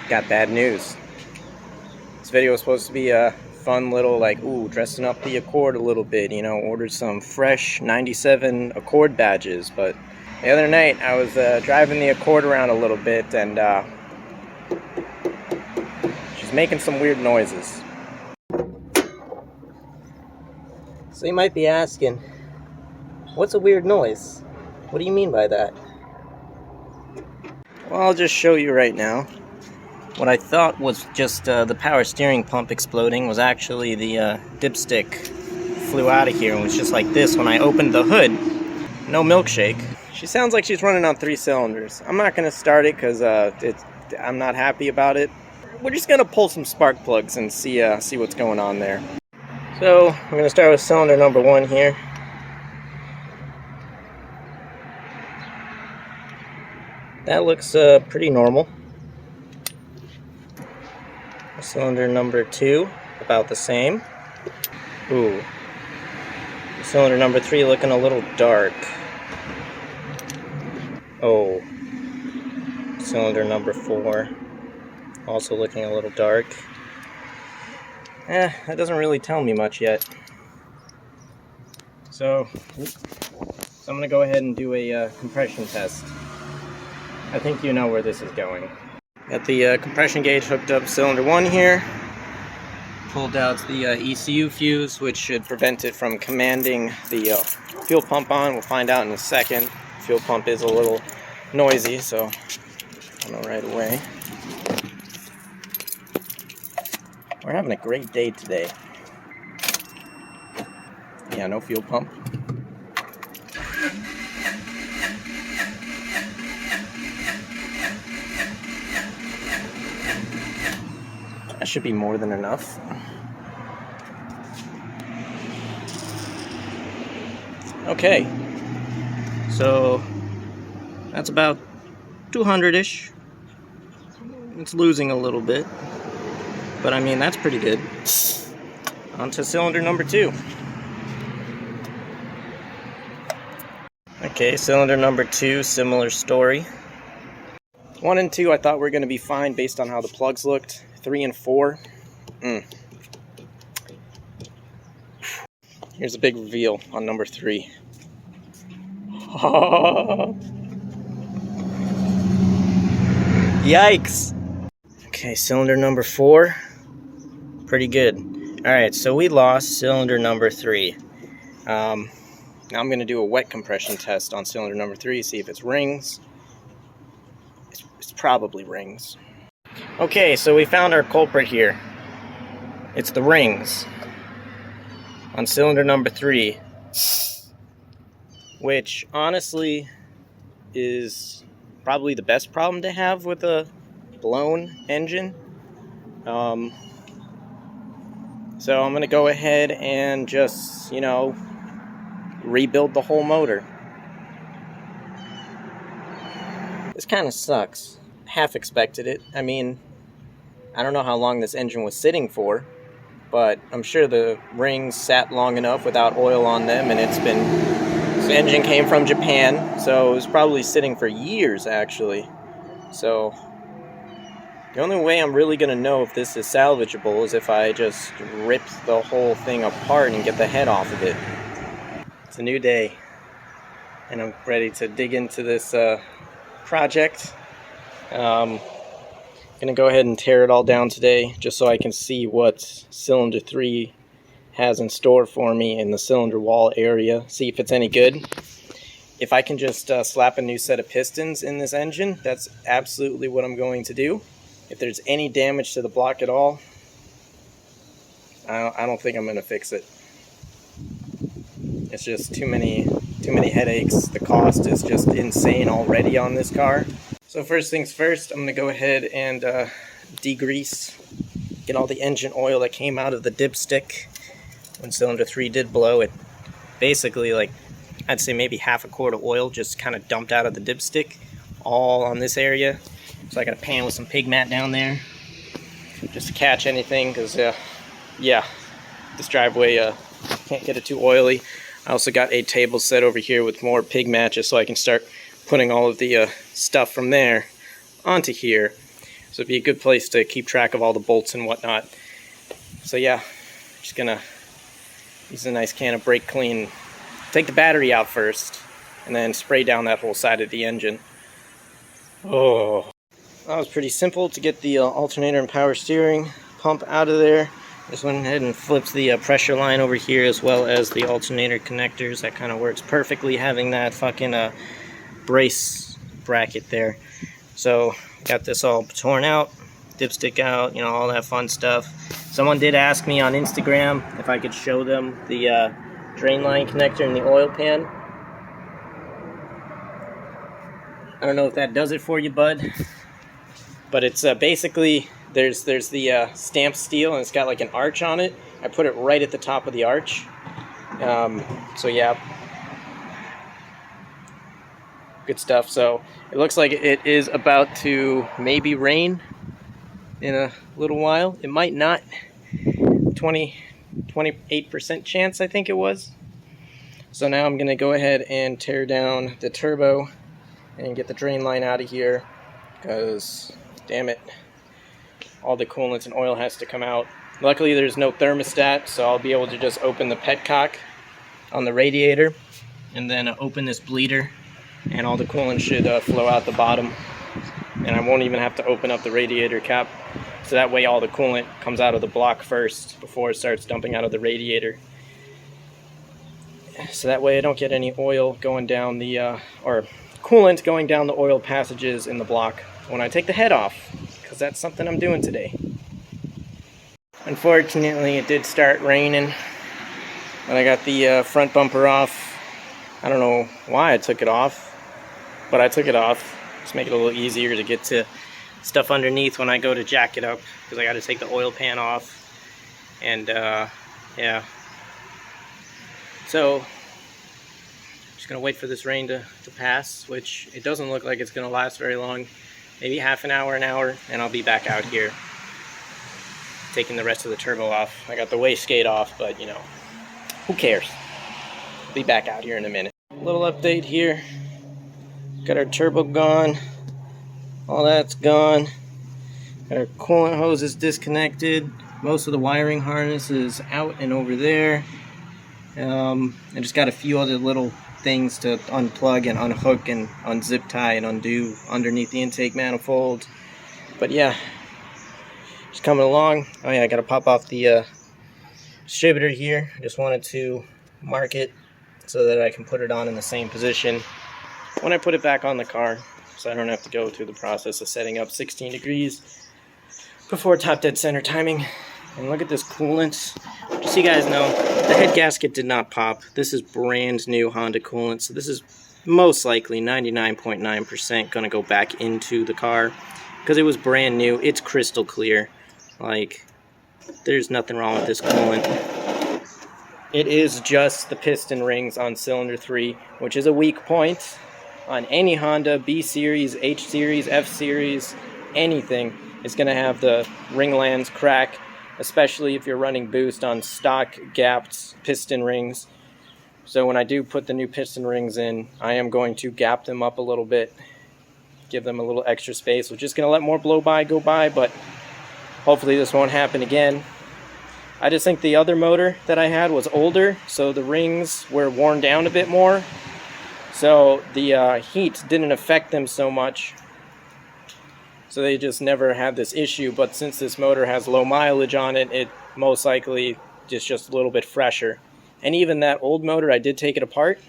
got bad news. This video was supposed to be a fun little, like, ooh, dressing up the Accord a little bit, you know, ordered some fresh 97 Accord badges, but the other night I was driving the Accord around a little bit, and she's making some weird noises. So you might be asking, what's a weird noise? What do you mean by that? Well, I'll just show you right now. What I thought was just the power steering pump exploding was actually the dipstick flew out of here and was just like this when I opened the hood. No milkshake. She sounds like she's running on 3 cylinders. I'm not going to start it because I'm not happy about it. We're just going to pull some spark plugs and see what's going on there. So I'm going to start with cylinder number 1 here. That looks pretty normal. Cylinder number 2, about the same. Ooh. Cylinder number 3 looking a little dark. Oh. Cylinder number 4, also looking a little dark. That doesn't really tell me much yet. So I'm gonna go ahead and do a compression test. I think you know where this is going. Got the compression gauge hooked up cylinder 1 here. Pulled out the ECU fuse, which should prevent it from commanding the fuel pump on. We'll find out in a second. Fuel pump is a little noisy, so I'll know right away. We're having a great day today. Yeah, no fuel pump. That should be more than enough. Okay, so that's about 200-ish. It's losing a little bit, but I mean, that's pretty good. On to cylinder number 2. Okay, cylinder number 2, similar story. 1 and 2 I thought were going to be fine based on how the plugs looked. 3 and 4. Here's a big reveal on number 3. Yikes! Okay, cylinder number 4. Pretty good. Alright, so we lost cylinder number 3. Now I'm going to do a wet compression test on cylinder number 3, see if it's rings. It's probably rings. Okay, so we found our culprit here. It's the rings on cylinder number 3, which honestly is probably the best problem to have with a blown engine. So I'm going to go ahead and just, you know, rebuild the whole motor. This kind of sucks. Half expected it. I mean, I don't know how long this engine was sitting for, but I'm sure the rings sat long enough without oil on them, and this engine came from Japan, so it was probably sitting for years actually. So the only way I'm really going to know if this is salvageable is if I just rip the whole thing apart and get the head off of it. It's a new day, and I'm ready to dig into this project. I'm gonna go ahead and tear it all down today just so I can see what cylinder 3 has in store for me in the cylinder wall area, see if it's any good. If I can just slap a new set of pistons in this engine, that's absolutely what I'm going to do. If there's any damage to the block at all, I don't think I'm gonna fix it. It's just too many headaches. The cost is just insane already on this car. So first things first, I'm going to go ahead and degrease, get all the engine oil that came out of the dipstick when cylinder 3 did blow. It basically, like, I'd say maybe half a quart of oil just kind of dumped out of the dipstick all on this area. So I got a pan with some pig mat down there just to catch anything, because yeah, this driveway can't get it too oily. I also got a table set over here with more pig mat just so I can start putting all of the stuff from there onto here. So it'd be a good place to keep track of all the bolts and whatnot. So yeah, just gonna use a nice can of brake clean. Take the battery out first, and then spray down that whole side of the engine. Oh, that was pretty simple to get the alternator and power steering pump out of there. Just went ahead and flipped the pressure line over here, as well as the alternator connectors. That kind of works perfectly, having that fucking brace bracket there. So got this all torn out, dipstick out, you know, all that fun stuff. Someone did ask me on Instagram if I could show them the drain line connector in the oil pan. I don't know if that does it for you, bud, but it's basically there's the stamped steel, and it's got like an arch on it. I put it right at the top of the arch. So yeah, good stuff. So it looks like it is about to maybe rain in a little while. It might not. 28% chance, I think it was. So now I'm gonna go ahead and tear down the turbo and get the drain line out of here, because damn it, all the coolant and oil has to come out. Luckily there's no thermostat, so I'll be able to just open the petcock on the radiator and then open this bleeder, and all the coolant should flow out the bottom, and I won't even have to open up the radiator cap. So that way all the coolant comes out of the block first before it starts dumping out of the radiator. So that way I don't get any oil going down the, or coolant going down the oil passages in the block when I take the head off, because that's something I'm doing today. Unfortunately, it did start raining when I got the front bumper off. I don't know why I took it off, but I took it off. Just make it a little easier to get to stuff underneath when I go to jack it up, because I got to take the oil pan off. And yeah, so just gonna wait for this rain to pass, which it doesn't look like it's gonna last very long. Maybe half an hour, and I'll be back out here taking the rest of the turbo off. I got the wastegate off, but you know, who cares? I'll be back out here in a minute. Little update here. Got our turbo gone. All that's gone. Our coolant hose is disconnected. Most of the wiring harness is out and over there. I just got a few other little things to unplug and unhook and unzip tie and undo underneath the intake manifold. But yeah, just coming along. Oh yeah, I gotta pop off the distributor here. I just wanted to mark it so that I can put it on in the same position when I put it back on the car, so I don't have to go through the process of setting up 16 degrees before top dead center timing. And look at this coolant. Just so you guys know, the head gasket did not pop. This is brand new Honda coolant, so this is most likely 99.9% gonna go back into the car, because it was brand new. It's crystal clear. Like, there's nothing wrong with this coolant. It is just the piston rings on cylinder 3, which is a weak point on any Honda, B series, H series, F series, anything is going to have the ring lands crack, especially if you're running boost on stock gapped piston rings. So when I do put the new piston rings in, I am going to gap them up a little bit, give them a little extra space. We're just going to let more blow by go by, but hopefully this won't happen again. I just think the other motor that I had was older, so the rings were worn down a bit more. So the heat didn't affect them so much. So they just never had this issue. But since this motor has low mileage on it, it most likely is just a little bit fresher. And even that old motor, I did take it apart,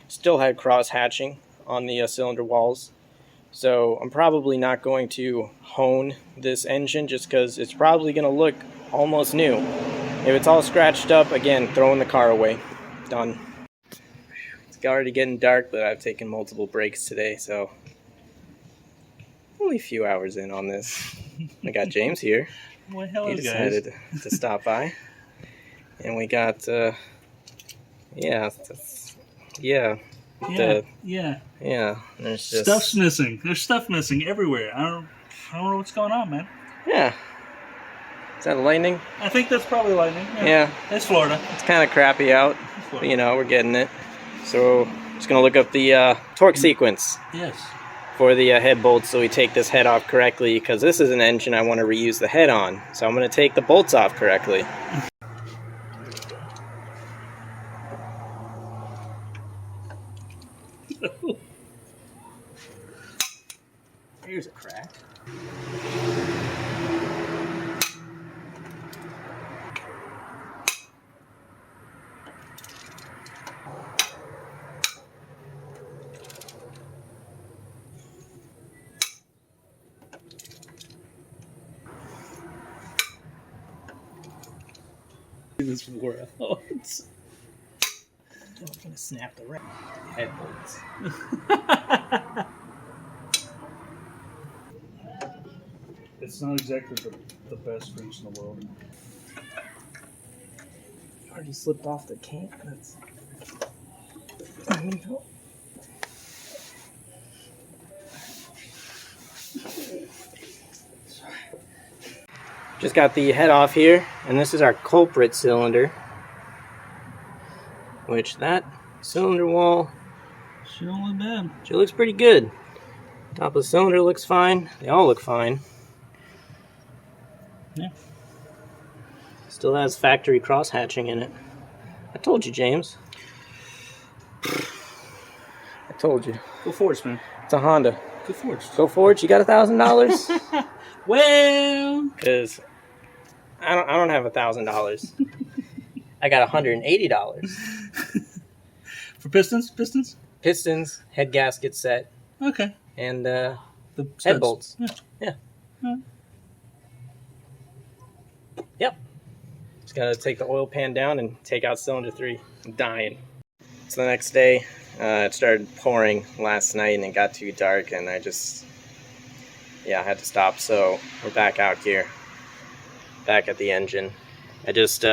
still had cross hatching on the cylinder walls. So I'm probably not going to hone this engine, just because it's probably going to look almost new. If it's all scratched up, again, throwing the car away. Done. It's already getting dark, but I've taken multiple breaks today, so only a few hours in on this. I got James here. Well, hello, he decided guys. to stop by. And we got, yeah. There's just Stuff's missing. There's stuff missing everywhere. I don't know what's going on, man. Yeah. Is that lightning? I think that's probably lightning. Yeah. It's Florida. It's kind of crappy out, but you know, we're getting it. So, just going to look up the torque sequence. Yes. for the head bolts so we take this head off correctly, because this is an engine I want to reuse the head on. So I'm going to take the bolts off correctly. Here's a crack. This wore out. I'm gonna snap the head bolts. It's not exactly the best wrench in the world. Already slipped off the can. I mean, just got the head off here, and this is our culprit cylinder, which that cylinder wall She don't look bad. she looks pretty good. Top of the cylinder looks fine. They all look fine. Yeah. Still has factory cross hatching in it. I told you, James. I told you. Go Forge, man. It's a Honda. Go Forge. Go Forge. You got $1,000? Well, Because I don't have $1,000. I got $180. for pistons? Pistons? Pistons, head gasket set, Okay. and The head studs. bolts. Yeah. Yeah. Yeah. Yep. Just gotta take the oil pan down and take out cylinder 3. I'm dying. So the next day, it started pouring last night and it got too dark, and I had to stop. So we're back out here, back at the engine. I just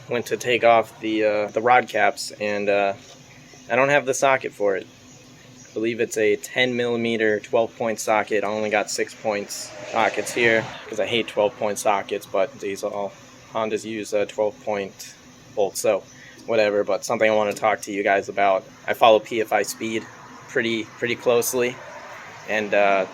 went to take off the rod caps, and I don't have the socket for it. I believe it's a 10 millimeter 12-point socket. I only got 6-point sockets here because I hate 12-point sockets, but these all Hondas use 12-point bolts, so whatever. But something I want to talk to you guys about. I follow PFI Speed pretty closely, and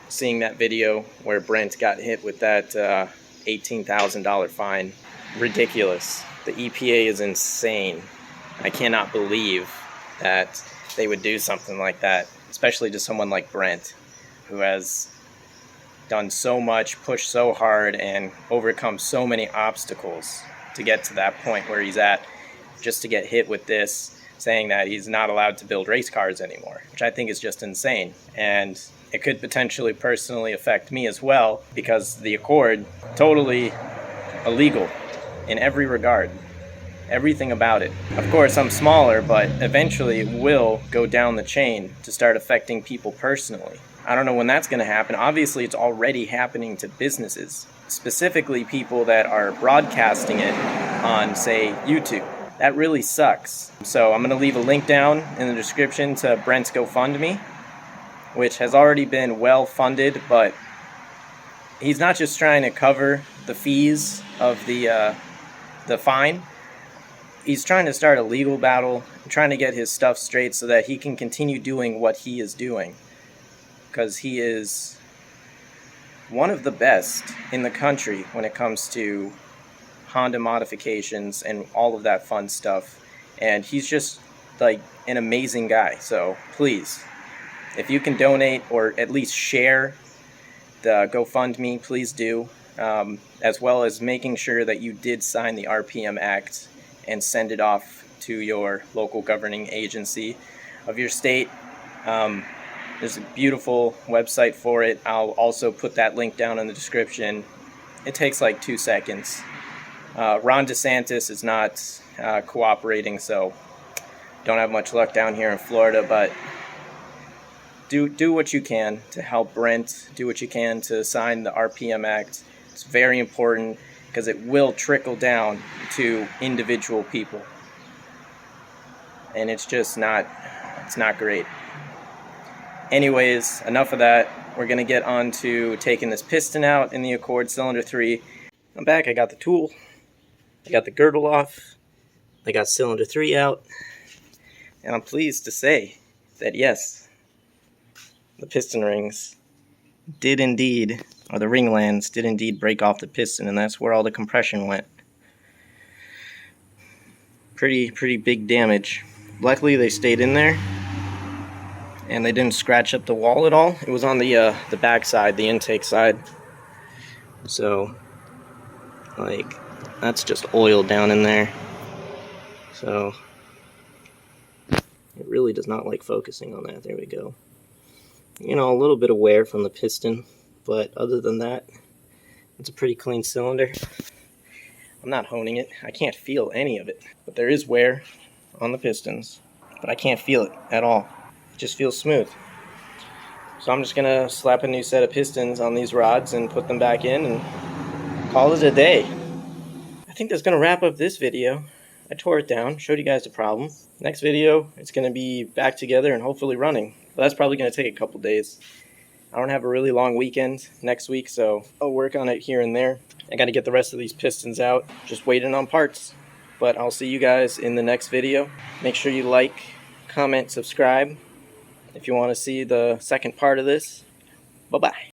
seeing that video where Brent got hit with that $18,000 fine, ridiculous. The EPA is insane. I cannot believe that they would do something like that, especially to someone like Brent, who has done so much, pushed so hard, and overcome so many obstacles to get to that point where he's at, just to get hit with this, saying that he's not allowed to build race cars anymore, which I think is just insane. And it could potentially personally affect me as well, because the Accord, totally illegal in every regard. Everything about it. Of course, I'm smaller, but eventually it will go down the chain to start affecting people personally. I don't know when that's going to happen. Obviously, it's already happening to businesses, specifically people that are broadcasting it on, say, YouTube. That really sucks. So I'm going to leave a link down in the description to Brent's GoFundMe, which has already been well funded, but he's not just trying to cover the fees of the fine. He's trying to start a legal battle, trying to get his stuff straight so that he can continue doing what he is doing. Because he is one of the best in the country when it comes to Honda modifications and all of that fun stuff. And he's just like an amazing guy. So please, if you can donate or at least share the GoFundMe, please do. As well as making sure that you did sign the RPM Act and send it off to your local governing agency of your state. There's a beautiful website for it. I'll also put that link down in the description. It takes like 2 seconds. Ron DeSantis is not cooperating, so don't have much luck down here in Florida, but do what you can to help Brent. Do what you can to sign the RPM Act. It's very important, because it will trickle down to individual people. And it's just not great. Anyways, enough of that. We're going to get on to taking this piston out in the Accord cylinder 3. I'm back. I got the tool. I got the girdle off. I got cylinder 3 out. And I'm pleased to say that yes, the piston rings did indeed, or the ring lands did indeed break off the piston, and that's where all the compression went. Pretty big damage. Luckily they stayed in there and they didn't scratch up the wall at all. It was on the back side, the intake side. So like that's just oil down in there. So it really does not like focusing on that. There we go. You know, a little bit of wear from the piston, but other than that, it's a pretty clean cylinder. I'm not honing it. I can't feel any of it, but there is wear on the pistons, but I can't feel it at all. It just feels smooth. So I'm just gonna slap a new set of pistons on these rods and put them back in and call it a day. I think that's gonna wrap up this video. I tore it down, showed you guys the problem. Next video, it's gonna be back together and hopefully running. But that's probably gonna take a couple days. I don't have a really long weekend next week, so I'll work on it here and there. I gotta get the rest of these pistons out, just waiting on parts. But I'll see you guys in the next video. Make sure you like, comment, subscribe if you want to see the second part of this. Bye-bye.